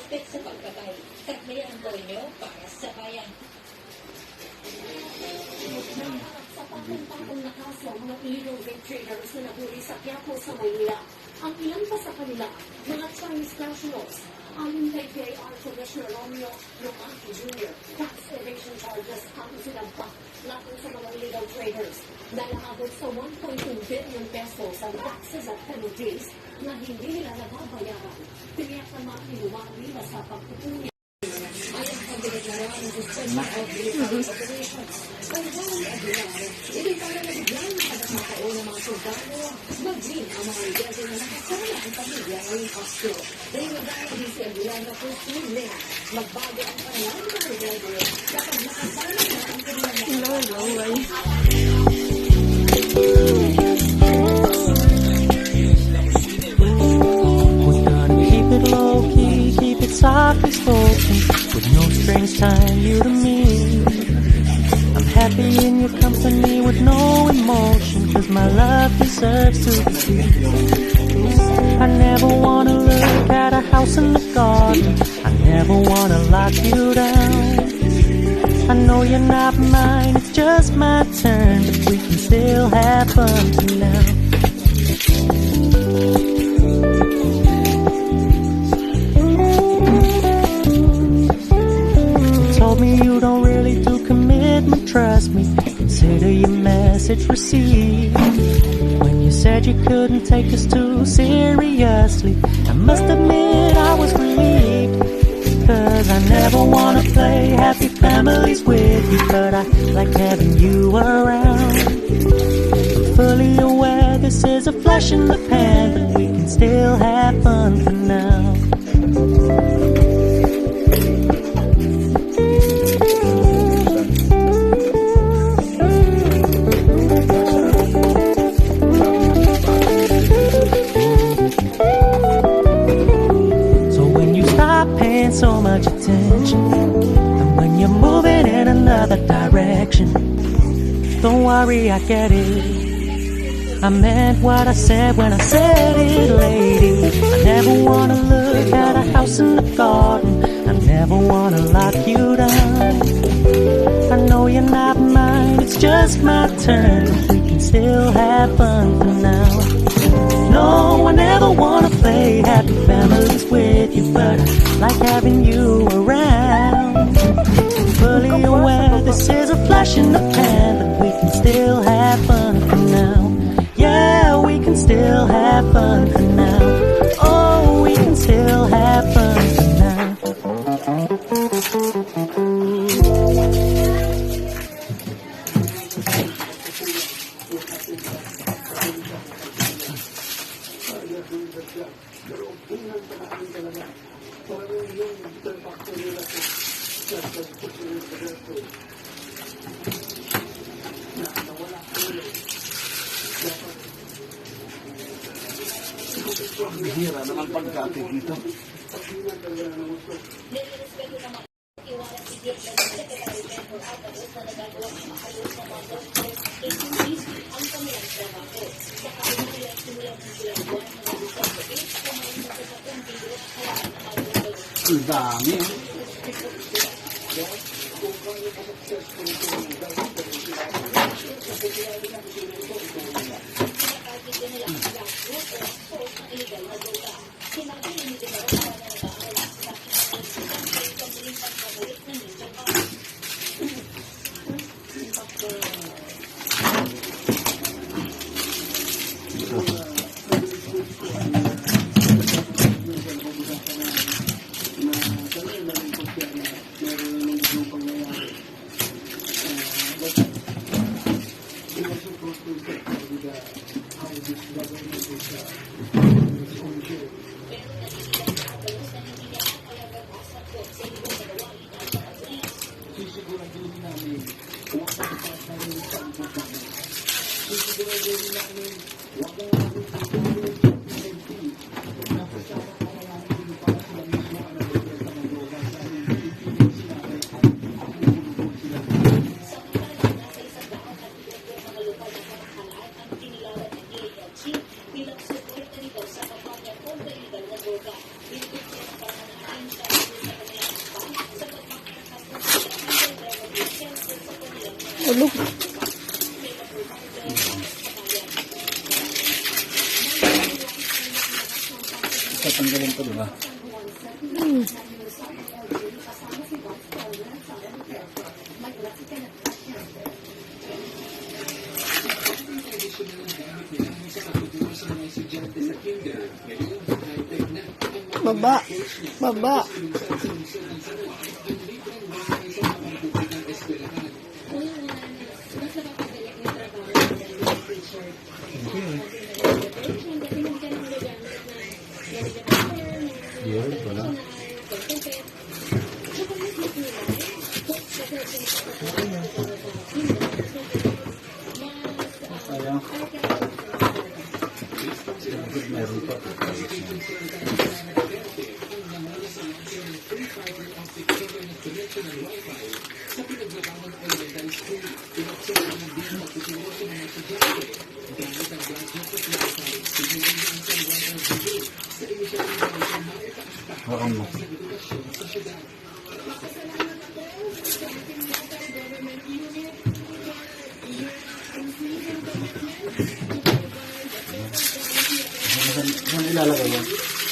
respect sa pagkakay. Taglaya ang gawin nyo para sa bayan. Sa pagkantang lakas ng mga illegal traders na nahuli sa Quiapo sa Maynila, ang ilan pa sa kanila, mga Chinese nationals. Ayon kay PIR Commissioner Romeo Lomaki Jr., tax evasion charges ang sinampak laban sa mga illegal traders. Nalaabot sa 1.2 billion pesos ang taxes at penalties na hindi nila nababayaran. Tiniyak naman ni Lumaki na sa pagpupunin. Ayon sa dineklaraan ng Suspension of Military Operations, Panasonic Refrigerator, ito'y para nabigyan ng pagkakataon ng mga soldado mag-win ang mga rebelde na nakasala ang pamilya ngayong Pasko. Dahil nagdahil si Aguilar na posible magbago ang pangalan ng rebelde kapag nakasala na ang kanilang softly spoken, with no strings tying you to me. I'm happy in your company with no emotion, cause my love deserves to be free. I never wanna look at a house in the garden, I never wanna lock you down. I know you're not mine, it's just my turn, but we can still have fun for now. You don't really do commitment, trust me. Consider your message received. When you said you couldn't take us too seriously, I must admit I was relieved. Cause I never wanna play happy families with you, but I like having you around. I'm fully aware this is a flash in the pan, but we can still have fun for now. So much attention, and when you're moving in another direction, don't worry, I get it. I meant what I said when I said it, lady. I never wanna look at a house in the garden, I never wanna lock you down. I know you're not mine, it's just my turn, we can still have fun for now. No, I never wanna play happy families with you, but I like having you around. Fully aware this is a flash in the pan, but we can still have fun for now. Yeah, we can still have fun for now. Oh, we can still have fun for now. Bihira naman pagkati dito. Ang dami. Ulo. Tatanggalin ko, diba? Baba. Baba. Yun, wala. Ayaw. Meron pa. Oo mo. Saan ilalagay yan?